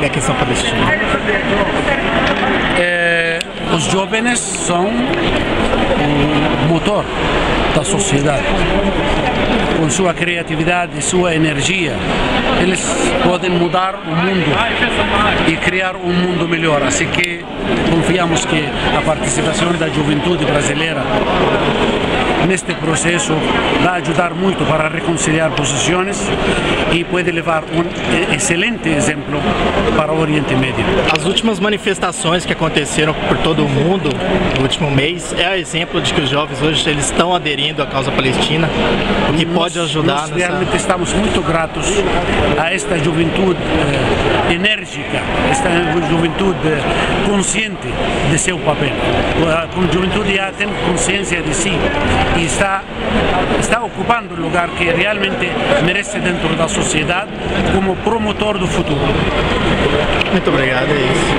da questão palestina? Os jovens são o motor da sociedade. Com sua criatividade e sua energia, eles podem mudar o mundo e criar um mundo melhor. Assim que confiamos que a participação da juventude brasileira neste processo vai ajudar muito para reconciliar posições e pode levar um excelente exemplo para o Oriente Médio. As últimas manifestações que aconteceram por todo o mundo no último mês é exemplo de que os jovens hoje eles estão aderindo à causa palestina, o que pode ajudar. Nós realmente estamos muito gratos a esta juventude enérgica, esta juventude consciente de seu papel. A juventude já tem consciência de si e está ocupando o lugar que realmente merece dentro da sociedade como promotor do futuro. Muito obrigado, é isso.